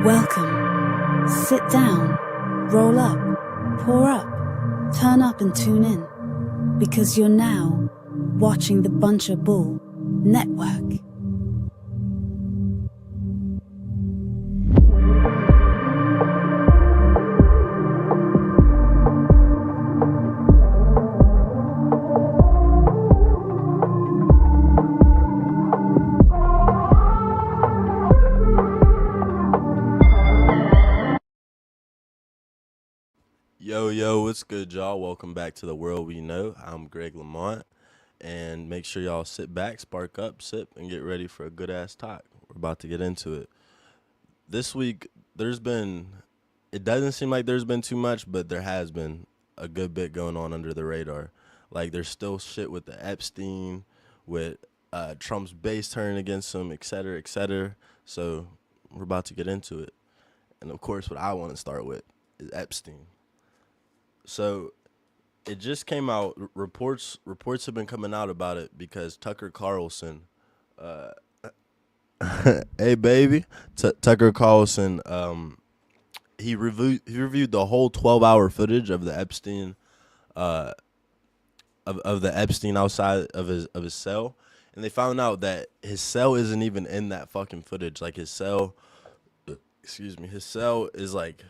Welcome. Sit down, roll up, pour up, turn up and tune in. Because you're now watching the Bunch of Bull Network. Yo, what's good, y'all? Welcome back to The World We Know. I'm Greg Lamont, and make sure y'all sit back, spark up, sip, and get ready for a good-ass talk. We're about to get into it. This week, it doesn't seem like there's been too much, but there has been a good bit going on under the radar. Like, there's still shit with the Epstein, with Trump's base turning against him, et cetera, et cetera. So, we're about to get into it. And, of course, what I want to start with is Epstein. So it just came out. Reports have been coming out about it because Tucker Carlson, hey baby, Tucker Carlson, he reviewed the whole 12-hour footage of the Epstein, of the Epstein outside of his cell, and they found out that his cell isn't even in that fucking footage. Like his cell is like.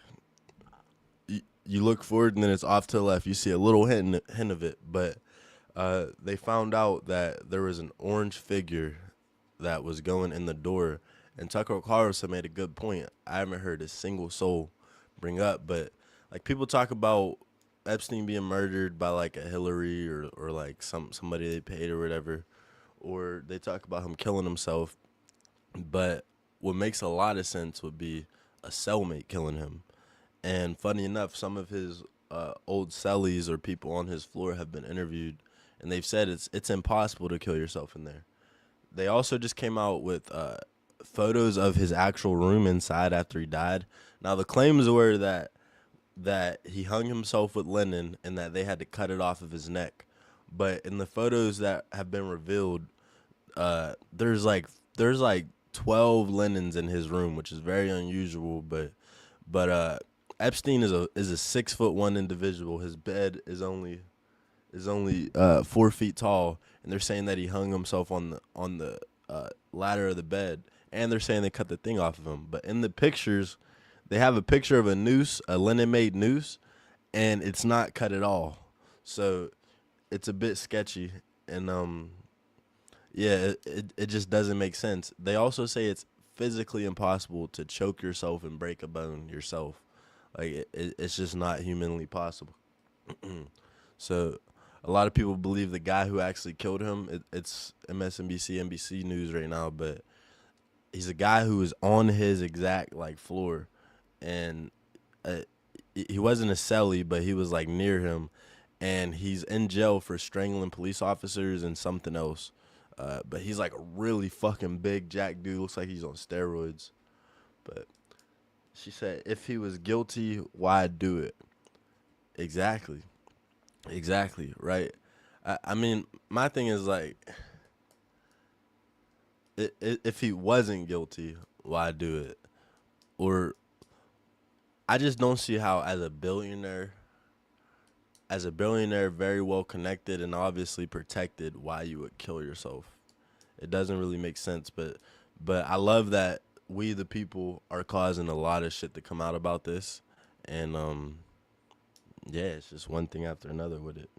You look forward and then it's off to the left. You see a little hint of it, but they found out that there was an orange figure that was going in the door, and Tucker Carlson made a good point. I haven't heard a single soul bring up, but like people talk about Epstein being murdered by like a Hillary or like somebody they paid or whatever, or they talk about him killing himself. But what makes a lot of sense would be a cellmate killing him. And funny enough, some of his old cellies or people on his floor have been interviewed, and they've said it's impossible to kill yourself in there. They also just came out with photos of his actual room inside after he died. Now the claims were that he hung himself with linen and that they had to cut it off of his neck. But in the photos that have been revealed, there's like 12 linens in his room, which is very unusual. But Epstein is a 6'1" individual. His bed is only 4 feet tall, and they're saying that he hung himself on the ladder of the bed, and they're saying they cut the thing off of him. But in the pictures, they have a picture of a noose, a linen-made noose, and it's not cut at all. So it's a bit sketchy, and it just doesn't make sense. They also say it's physically impossible to choke yourself and break a bone yourself. Like, it's just not humanly possible. So a lot of people believe the guy who actually killed him, it's MSNBC, NBC News right now, but he's a guy who was on his exact, like, floor. And he wasn't a cellie, but he was, like, near him. And he's in jail for strangling police officers and something else. But he's, like, a really fucking big jack dude. Looks like he's on steroids. But she said, if he was guilty, why do it? Exactly, right? I mean, my thing is, like, if he wasn't guilty, why do it? Or I just don't see how, as a billionaire, very well connected and obviously protected, why you would kill yourself. It doesn't really make sense, but I love that we the people are causing a lot of shit to come out about this, and yeah, it's just one thing after another with it.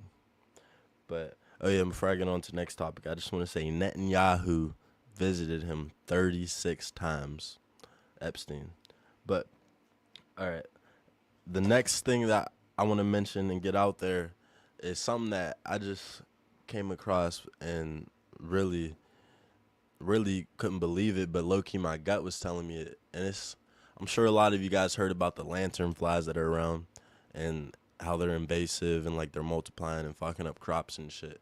But before I get on to the next topic, I just want to say Netanyahu visited him 36 times, Epstein. But all right, the next thing that I want to mention and get out there is something that I just came across and really couldn't believe it, but low-key my gut was telling me it. And I'm sure a lot of you guys heard about the lantern flies that are around and how they're invasive and like they're multiplying and fucking up crops and shit.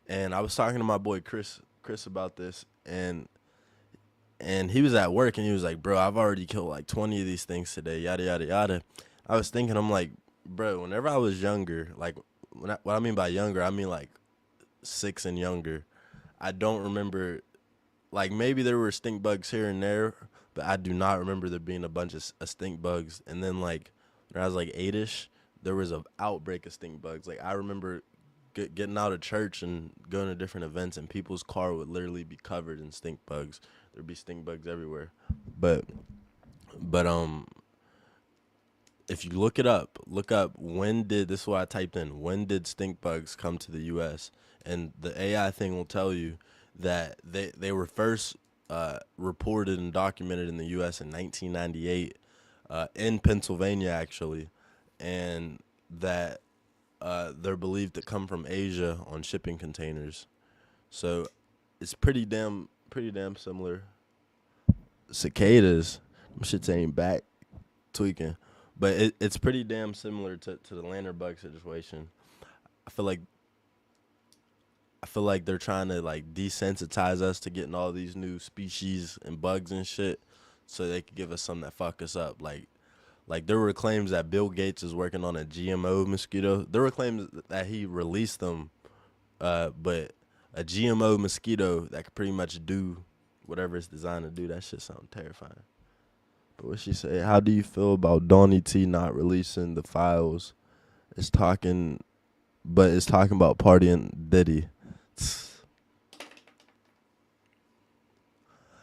And I was talking to my boy Chris about this, and he was at work and he was like, bro, I've already killed like 20 of these things today, yada yada yada. I was thinking, I'm like, bro, whenever I was younger, like what I mean by younger, I mean like 6 and younger, I don't remember. Like, maybe there were stink bugs here and there, but I do not remember there being a bunch of stink bugs. And then like when I was like 8ish, there was an outbreak of stink bugs. Like I remember getting out of church and going to different events, and people's car would literally be covered in stink bugs. There'd be stink bugs everywhere. But but if you look up when did this is what I typed in, when did stink bugs come to the US? And the AI thing will tell you that they were first reported and documented in the US in 1998 in Pennsylvania actually, and that they're believed to come from Asia on shipping containers. So it's pretty damn similar. Cicadas, them shits ain't back tweaking, but it's pretty damn similar to the lantern bug situation. I feel like I feel like they're trying to like desensitize us to getting all these new species and bugs and shit, so they could give us something that fuck us up. Like there were claims that Bill Gates is working on a GMO mosquito. There were claims that he released them, but a GMO mosquito that could pretty much do whatever it's designed to do. That shit sounds terrifying. But what she say? How do you feel about Donnie T not releasing the files? It's talking, but it's talking about partying Diddy.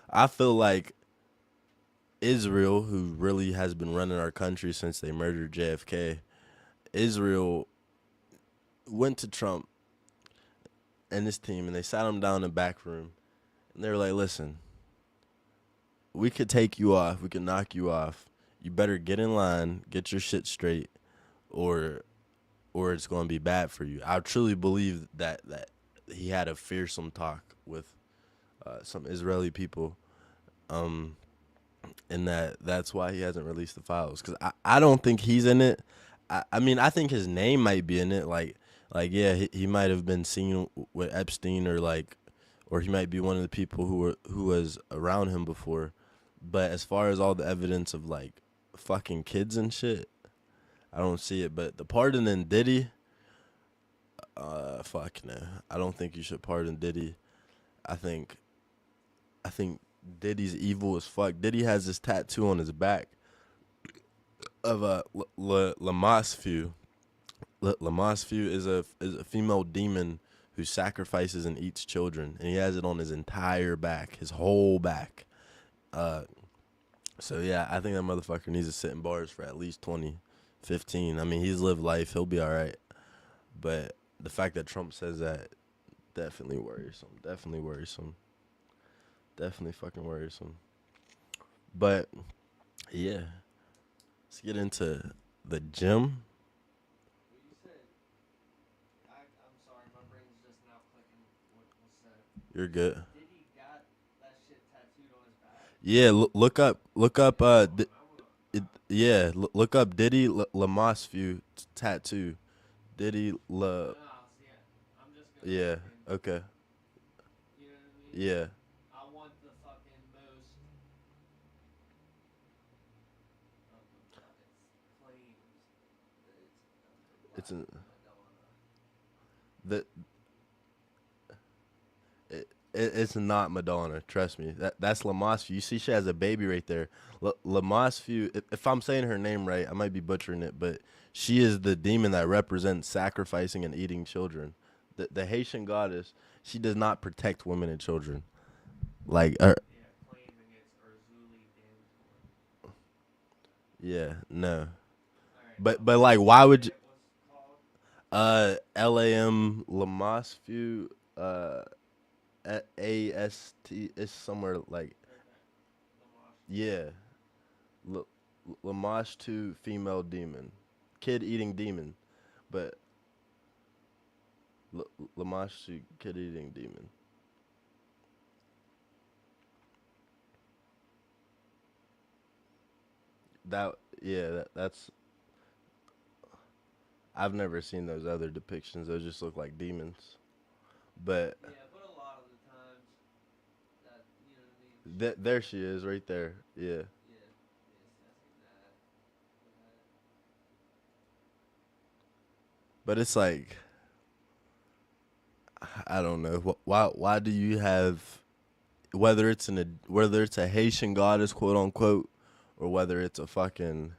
I feel like Israel, who really has been running our country since they murdered JFK, Israel went to Trump and his team, and they sat him down in the back room, and they were like, "Listen, we could take you off. We could knock you off. You better get in line, get your shit straight, or it's going to be bad for you." I truly believe that he had a fearsome talk with some Israeli people, and that's why he hasn't released the files. Because I don't think he's in it. I mean, I think his name might be in it. Like yeah, he might have been seen with Epstein, or he might be one of the people who was around him before. But as far as all the evidence of like fucking kids and shit, I don't see it. But the pardoning Diddy, fuck no. I don't think you should pardon Diddy. I think Diddy's evil as fuck. Diddy has this tattoo on his back of a Lamasfu. Lamasfu is a female demon who sacrifices and eats children, and he has it on his entire back, his whole back. So yeah, I think that motherfucker needs to sit in bars for at least 2015. I mean, he's lived life. He'll be all right. But the fact that Trump says that, definitely worrisome. Definitely worrisome. Definitely fucking worrisome. But yeah, let's get into the gym. What you said? I'm sorry, my brain's just now clicking. What's that? You're good. Did he got that shit tattooed on his back? Yeah, look up. Yeah, look up Diddy Lamasfu tattoo. Diddy La. No, yeah. I'm just gonna. Yeah. Fucking, Okay. you know what I mean? Yeah. I want the fucking most. It claims that It's an Madonna. the. It's not Madonna. Trust me. That's Lamasfu. You see, she has a baby right there. Lamasfu. If I'm saying her name right, I might be butchering it, but she is the demon that represents sacrificing and eating children. The Haitian goddess. She does not protect women and children. Like Yeah, claiming it's Urzuli Dantor. yeah, no. Alright, But like, why would you? what's it called? LAM Lamasfu. AST is somewhere like yeah. Lamash to female demon, kid eating demon, but Lamash to kid eating demon. That's I've never seen those other depictions. Those just look like demons, but Yeah, but a lot of the times, that you know what I mean. there she is right there. Yeah, Yeah, yes, that's exact. but it's like I don't know why do you have whether it's a Haitian goddess, quote unquote, or whether it's a fucking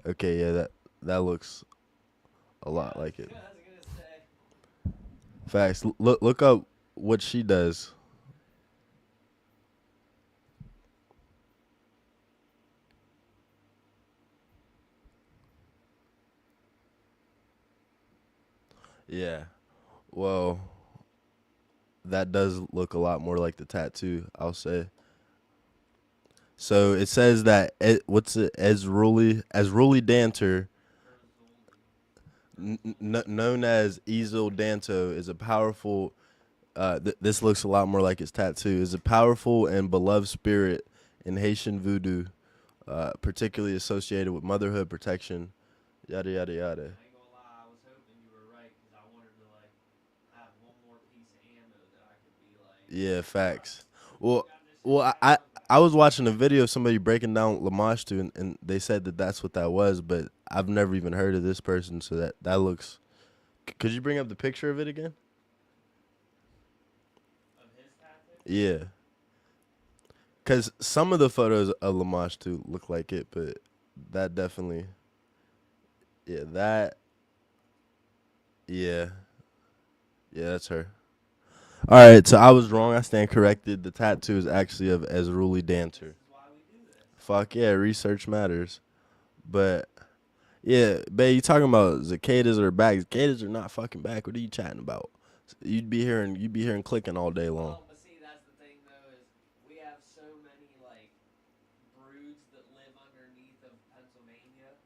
okay, yeah, that looks a lot like it. I was gonna say. Facts. Look up what she does. Yeah. Well, that does look a lot more like the tattoo, I'll say. So it says that what's it Esruli Danter, known as Ezel Danto, is a powerful. This looks a lot more like his tattoo. Is a powerful and beloved spirit in Haitian voodoo, particularly associated with motherhood protection, yada yada yada. I ain't gonna lie, I was hoping you were right because I wanted to like have one more piece of ammo that I could be like, Yeah, facts. you Well, got this shit well, down. I was watching a video of somebody breaking down Lamashtu, and they said that that's what that was, but I've never even heard of this person, so that looks. Could you bring up the picture of it again? Of his tattoo. Yeah, because some of the photos of Lamashtu look like it, but that definitely, yeah, yeah, yeah, that's her. All right, so I was wrong. I stand corrected. The tattoo is actually of Esruli This Danter. is why we do this. Fuck yeah, research matters. But yeah, babe, you talking about cicadas are back? Cicadas are not fucking back. What are you chatting about? You'd be hearing clicking all day long. Well, but see, that's the thing though is we have so many like broods that live underneath of Pennsylvania,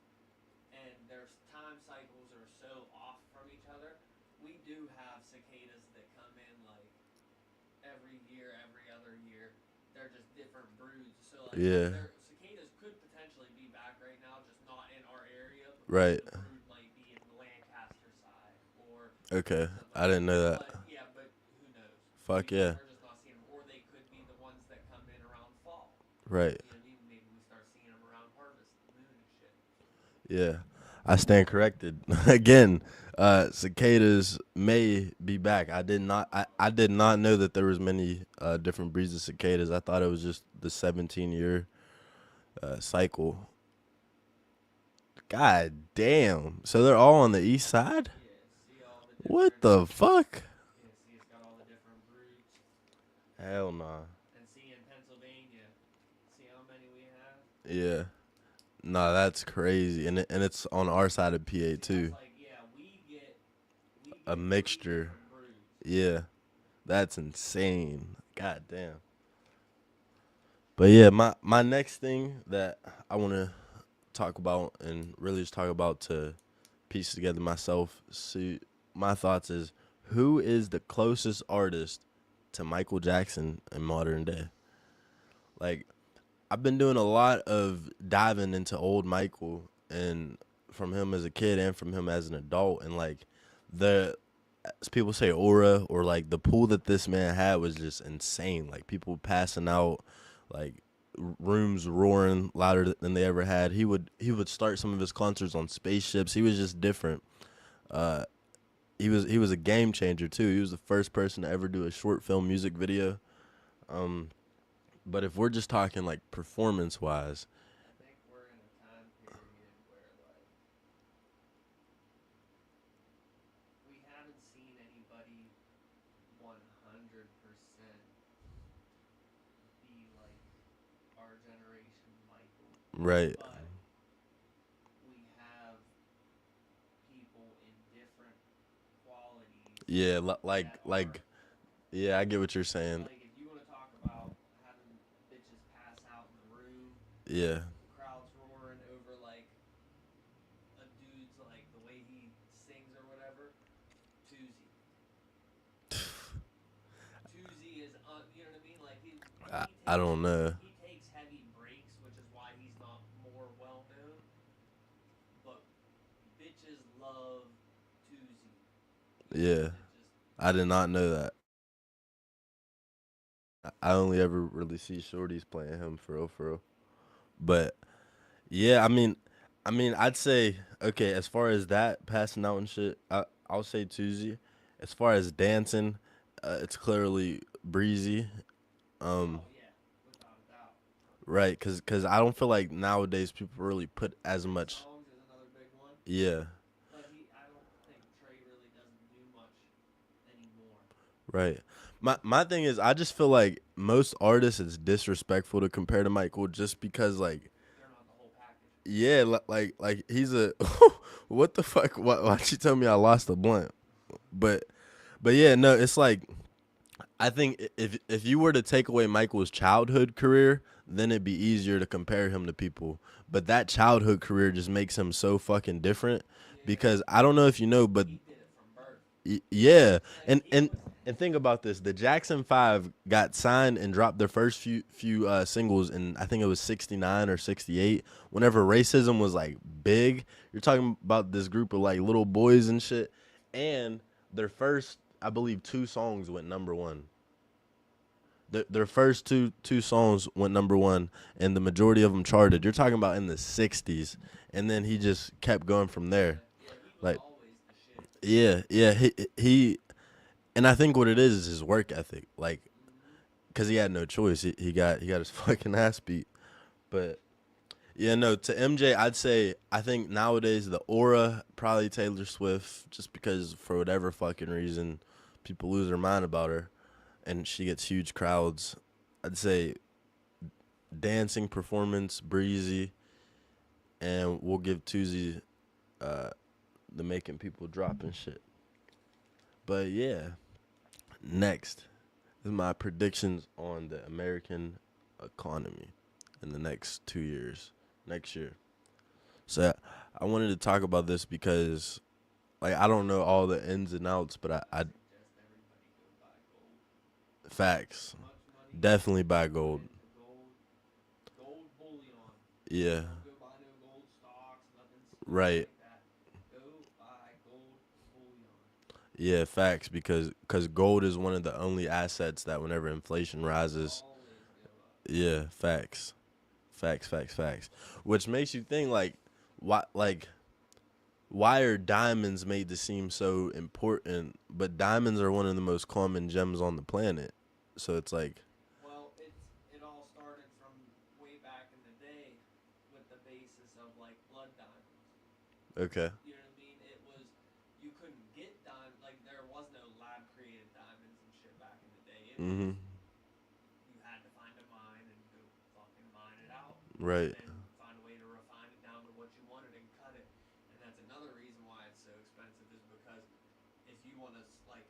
and their time cycles are so off from each other. We do have cicadas that come in like every year, every other year. They're just different broods. So like Yeah, cicadas could potentially be back right now, just not in our area because right. the brood might be in the Lancaster side or Okay, something I like didn't know that. But yeah, but who knows? Fuck yeah, We're just not seeing them, or they could be the ones that come in around fall. right. You know what I mean? Maybe we start seeing them around harvest, the moon and shit. Yeah, I stand corrected. Again, cicadas may be back. I did not know that there was many different breeds of cicadas. I thought it was just the 17-year cycle. God damn. So they're all on the east side? Yeah, see all the What different. the fuck? Yeah, see, it's got all the different broods. Hell nah. And see in Pennsylvania, see how many we have. Yeah. Nah, that's crazy. And it's on our side of PA See, too. that's like yeah, we A get mixture. 3 different broods. Yeah. That's insane. God damn. But yeah, my next thing that I want to talk about and really just talk about to piece together myself, see my thoughts is who is the closest artist to Michael Jackson in modern day? Like I've been doing a lot of diving into old Michael and from him as a kid and from him as an adult and like the as people say aura or like the pool that this man had was just insane. Like people passing out, like rooms roaring louder than they ever had. He would start some of his concerts on spaceships. He was just different. Uh, he was a game changer too. He was the first person to ever do a short film music video. Um, but if we're just talking like performance wise, I think we're in a time period where like we haven't seen anybody 100% be like our generation Michael, right? but we have people in different qualities Yeah, that are yeah, I get what you're saying. like if you want to talk about having bitches pass out in the room, Yeah, crowds roaring over like a dude's like the way he sings or whatever. Tuesday. Tuesday is you know what I mean? Like I don't know. he takes heavy breaks, which is why he's not more well known. But bitches love Tuesday. Yeah, It just I did not know that. I only ever really see shorties playing him for real, for real. But yeah, I'd say okay. As far as that passing out and shit, I'll say Tuesday. As far as dancing, It's clearly Breezy. Oh yeah, without a doubt. Right, cause I don't feel like nowadays people really put as Trey much. Songz is another big one, Yeah, but I don't think Trey really doesn't do much anymore. right. My thing is, I just feel like most artists it's disrespectful to compare to Michael just because like They're not the whole package. yeah, like he's a what the fuck? Why'd you tell me I lost a blunt? But yeah, no, it's like I think if you were to take away Michael's childhood career, then it'd be easier to compare him to people. But that childhood career just makes him so fucking different Yeah, because I don't know if you know, but he did it from birth. yeah, Like he was. and think about this: the Jackson Five got signed and dropped their first few singles in I think it was '69 or '68. Whenever racism was like big, you're talking about this group of like little boys and shit, and their first I believe two songs went number one. Their first two songs went number one, and the majority of them charted. You're talking about in the '60s, and then he just kept going from there. Yeah, he was Like, always the shit. yeah, he and I think what it is his work ethic. Like, Mm-hmm. cause he had no choice. He got his fucking ass beat. But yeah, no. To MJ, I'd say I think nowadays the aura probably Taylor Swift, just because for whatever fucking reason, people lose their mind about her, and she gets huge crowds. I'd say dancing performance, Breezy, and we'll give Tuesday the making people drop and shit. But yeah, next is my predictions on the American economy in the next 2 years, next year. So I wanted to talk about this because, like, I don't know all the ins and outs, but I Suggest everybody go buy gold. facts As much money definitely buy you put gold. into gold bullion. Yeah, Don't go buy no gold stocks, nothing stupid right. like that. Go buy gold bullion. Yeah, facts because gold is one of the only assets that whenever inflation It'll rises, always go up. yeah, facts. Which makes you think why are diamonds made to seem so important? But diamonds are one of the most common gems on the planet. So it's like, Well, it all started from way back in the day with the basis of like blood diamonds. okay, You know what I mean? It was you couldn't get diamond like there was no lab created diamonds and shit back in the day. It was mm-hmm, you had to find a mine and go fucking mine it out. And right, then find a way to refine it down to what you wanted and cut it. And that's another reason why it's so expensive is because if you want to like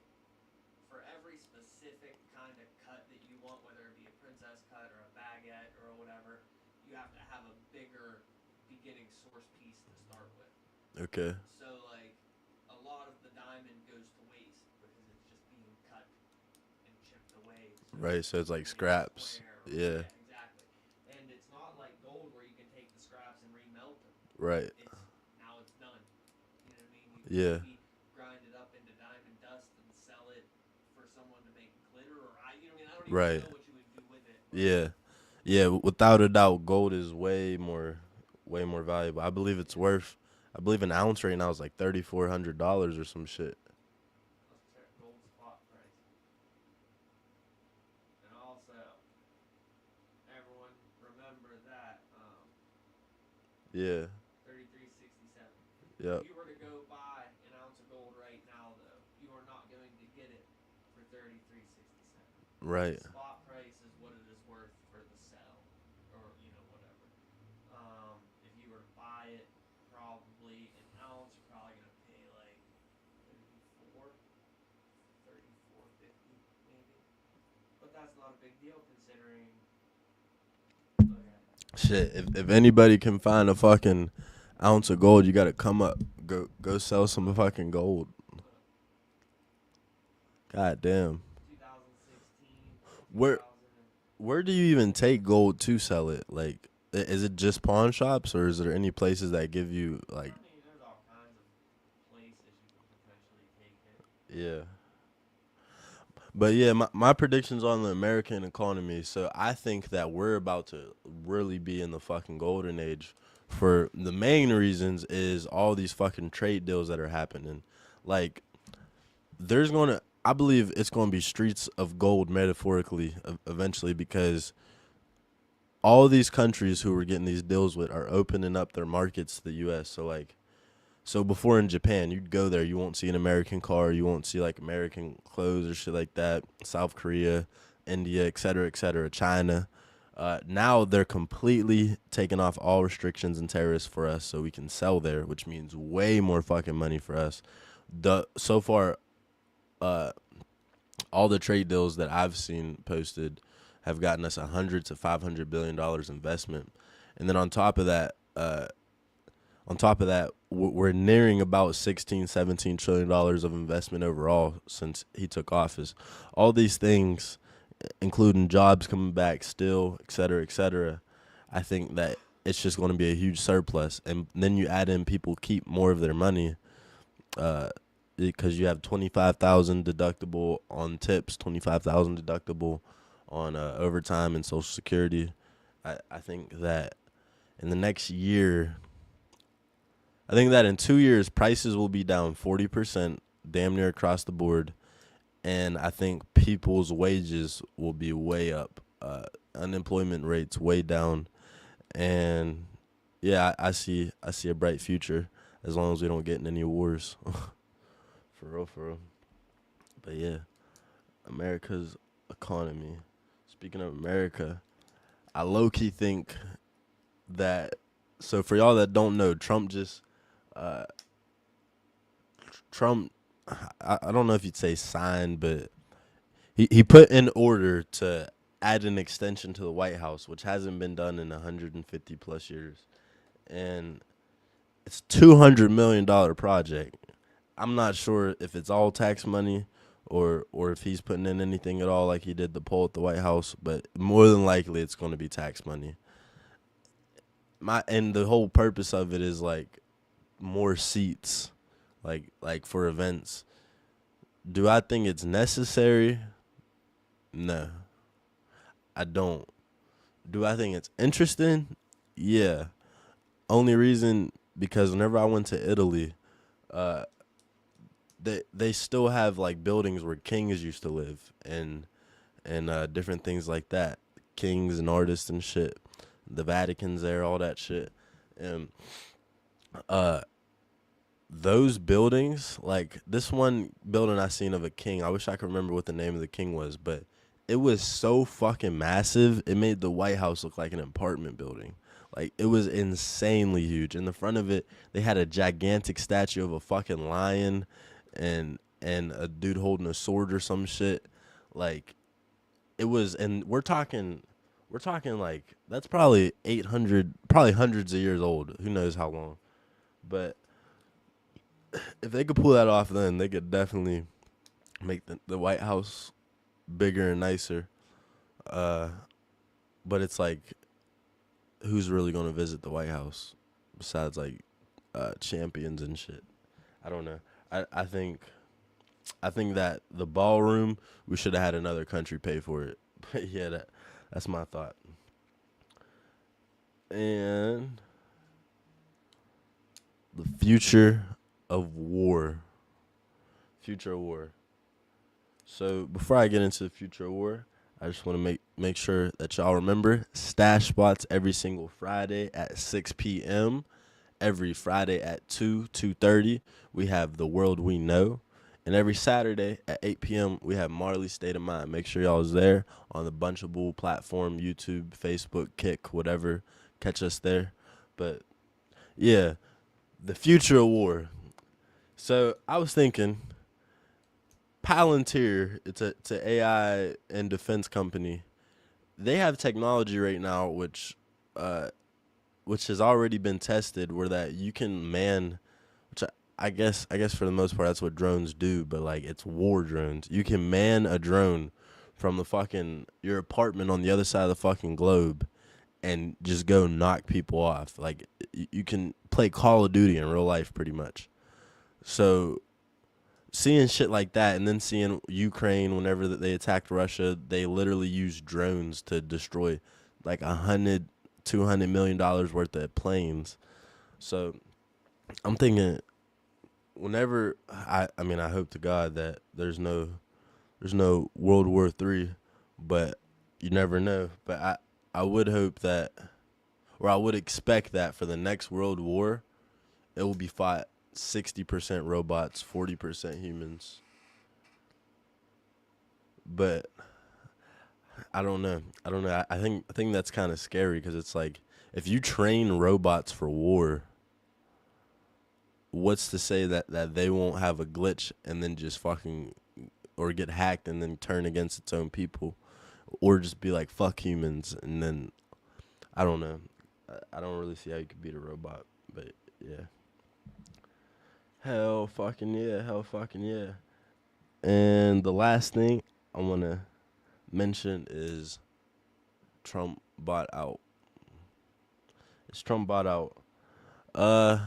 for every specific kind of cut that you want, whether it be a princess cut or a baguette or whatever, you have to have a bigger beginning source piece to start with. okay, So like a lot of the diamond goes to waste because it's just being cut and chipped away. So right. So it's like you know, scraps. square. Yeah, Yeah, exactly. And it's not like gold where you can take the scraps and remelt them. right. It's now it's done. You know what I mean? You can Yeah, maybe grind it up into diamond dust and sell it for someone to make glitter, or you know what I mean? I don't even right. know what you would do with it. Yeah, yeah. Without a doubt, gold is way more valuable. I believe it's worth. I believe an ounce right now is like $3,400 or some shit. Let's check gold spot price. And also, everyone remember that Yeah. 33.67. Yep. If you were to go buy an ounce of gold right now, though, you are not going to get it for 33.67. Right. Spot price is what it is worth for the sell, or whatever. If you were to buy it, probably an ounce, you're probably gonna pay like 34, 34.50 maybe. But that's not a big deal considering. Look at it. Shit. If anybody can find a fucking ounce of gold, you gotta come up. Go sell some fucking gold. God damn. 2016, Where 2000. where do you even take gold to sell it? Like, is it just pawn shops, or is there any places that give you like? I mean, there's all kinds of places you could potentially take it. Yeah. But yeah, my predictions on the American economy. So I think that we're about to really be in the fucking golden age. For the main reasons is all these fucking trade deals that are happening. Like, there's gonna I believe it's going to be streets of gold metaphorically eventually, because all these countries who we're getting these deals with are opening up their markets to the U.S. So like, so before in Japan, you'd go there, you won't see an American car, you won't see like American clothes or shit like that. South Korea, India, et cetera, China. Now they're completely taking off all restrictions and tariffs for us, so we can sell there, which means way more fucking money for us. So far, uh, all the trade deals that I've seen posted have gotten us $100 to $500 billion investment, and then on top of that, we're nearing about 16-17 trillion dollars of investment overall since he took office. All these things, including jobs coming back still, et cetera, et cetera. I think that it's just going to be a huge surplus, and then you add in people keep more of their money, because you have 25,000 deductible on tips, 25,000 deductible on overtime and Social Security. I think that in the next year, I think that in 2 years, prices will be down 40%, damn near across the board. And I think people's wages will be way up. Unemployment rates way down. And yeah, I see a bright future as long as we don't get in any wars. For real. But yeah, America's economy. Speaking of America, I low-key think that, so for y'all that don't know, Trump, I don't know if you'd say signed, but he put in order to add an extension to the White House, which hasn't been done in 150 plus years. And it's $200 million project. I'm not sure if it's all tax money or if he's putting in anything at all like he did the poll at the White House, but more than likely it's going to be tax money. And the whole purpose of it is like more seats, like for events. Do I think it's necessary? No, I don't. Do I think it's interesting? Yeah. Only reason because whenever I went to Italy, they still have like buildings where kings used to live and different things like that. Kings and artists and shit. The Vatican's there, all that shit. And those buildings, like this one building I seen of a king, I wish I could remember what the name of the king was, but it was so fucking massive, it made the White House look like an apartment building. Like, it was insanely huge. In the front of it, they had a gigantic statue of a fucking lion and a dude holding a sword or some shit. Like, it was, and we're talking like, that's probably 800, probably hundreds of years old. Who knows how long. But if they could pull that off then, they could definitely make the White House bigger and nicer. But it's like, who's really going to visit the White House besides like champions and shit? I don't know. I think that the ballroom, we should have had another country pay for it. But yeah, that's my thought. And the future of war. Future of war. So before I get into the future of war, I just want to make sure that y'all remember Stash Spots every single Friday at 6 p.m. Every Friday at 2:30, we have The World We Know. And every Saturday at 8 p.m., we have Marley's State of Mind. Make sure y'all is there on the Bunch of Bull platform, YouTube, Facebook, Kick, whatever. Catch us there. But, yeah, the future of war. So I was thinking, Palantir, it's an AI and defense company. They have technology right now which has already been tested, where that you can man, which I guess for the most part that's what drones do, but like it's war drones. You can man a drone from the fucking your apartment on the other side of the fucking globe and just go knock people off. Like you can play Call of Duty in real life pretty much. So seeing shit like that, and then seeing Ukraine whenever they attacked Russia, they literally used drones to destroy like $200 million worth of planes. So I'm thinking, whenever I hope to God that there's no there's no World War III, but you never know. But I would hope that, or I would expect that for the next World War, it will be fought 60% robots, 40% humans. But I don't know. I think that's kind of scary because it's like if you train robots for war, what's to say that they won't have a glitch and then just fucking or get hacked and then turn against its own people, or just be like fuck humans and then I don't know. I don't really see how you could beat a robot, but yeah. Hell fucking yeah, hell fucking yeah. And the last thing I want to mention is Trump bought out. It's Trump bought out. Uh,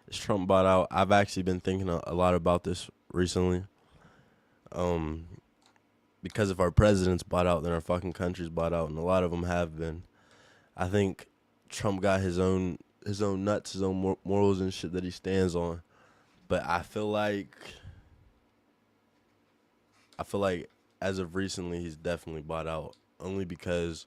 it's Trump bought out. I've actually been thinking a lot about this recently. Um, because if our president's bought out, then our fucking country's bought out, and a lot of them have been. I think Trump got his own nuts, his own morals and shit that he stands on. But I feel like as of recently, he's definitely bought out. Only because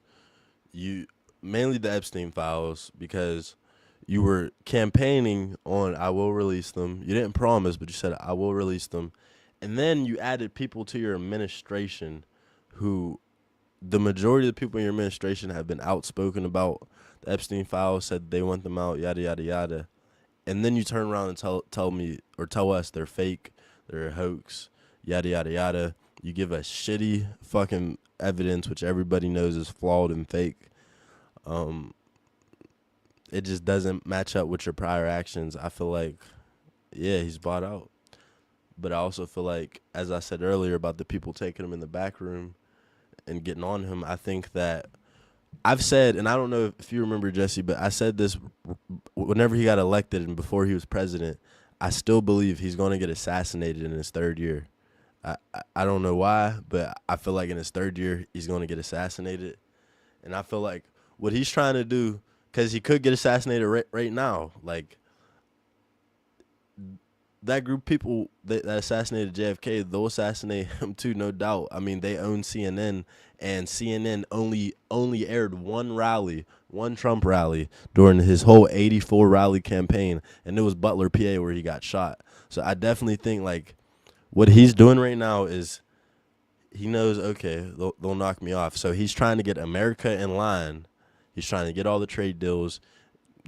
mainly the Epstein files, because you were campaigning on I will release them. You didn't promise, but you said I will release them. And then you added people to your administration who the majority of the people in your administration have been outspoken about the Epstein files, said they want them out, yada, yada, yada. And then you turn around and tell us they're fake, they're a hoax, yada, yada, yada. You give us shitty fucking evidence, which everybody knows is flawed and fake. It just doesn't match up with your prior actions. I feel like, yeah, he's bought out. But I also feel like, as I said earlier about the people taking him in the back room and getting on him, I think that I've said, and I don't know if you remember, Jesse, but I said this whenever he got elected and before he was president, I still believe he's going to get assassinated in his third year. I don't know why, but I feel like in his third year, he's going to get assassinated. And I feel like what he's trying to do, because he could get assassinated right now, like that group of people that assassinated JFK, they'll assassinate him too, no doubt. I mean, they own CNN, and CNN only aired one Trump rally during his whole 84 rally campaign, and it was Butler, PA, where he got shot. So I definitely think, like, what he's doing right now is he knows, okay, they'll knock me off. So he's trying to get America in line. He's trying to get all the trade deals,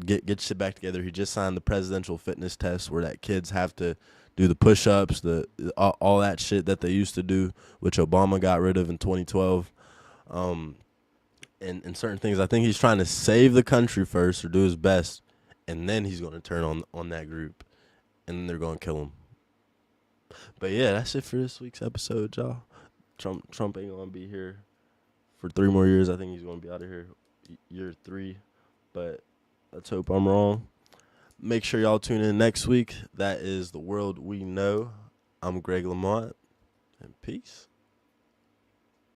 get shit back together. He just signed the presidential fitness test where that kids have to do the push-ups, all that shit that they used to do, which Obama got rid of in 2012. And certain things. I think he's trying to save the country first or do his best, and then he's going to turn on that group, and then they're going to kill him. But yeah, that's it for this week's episode, y'all. Trump ain't going to be here for 3 more years. I think he's going to be out of here year 3, but let's hope I'm wrong. Make sure y'all tune in next week. That is The World We Know. I'm Greg Lamont, and peace.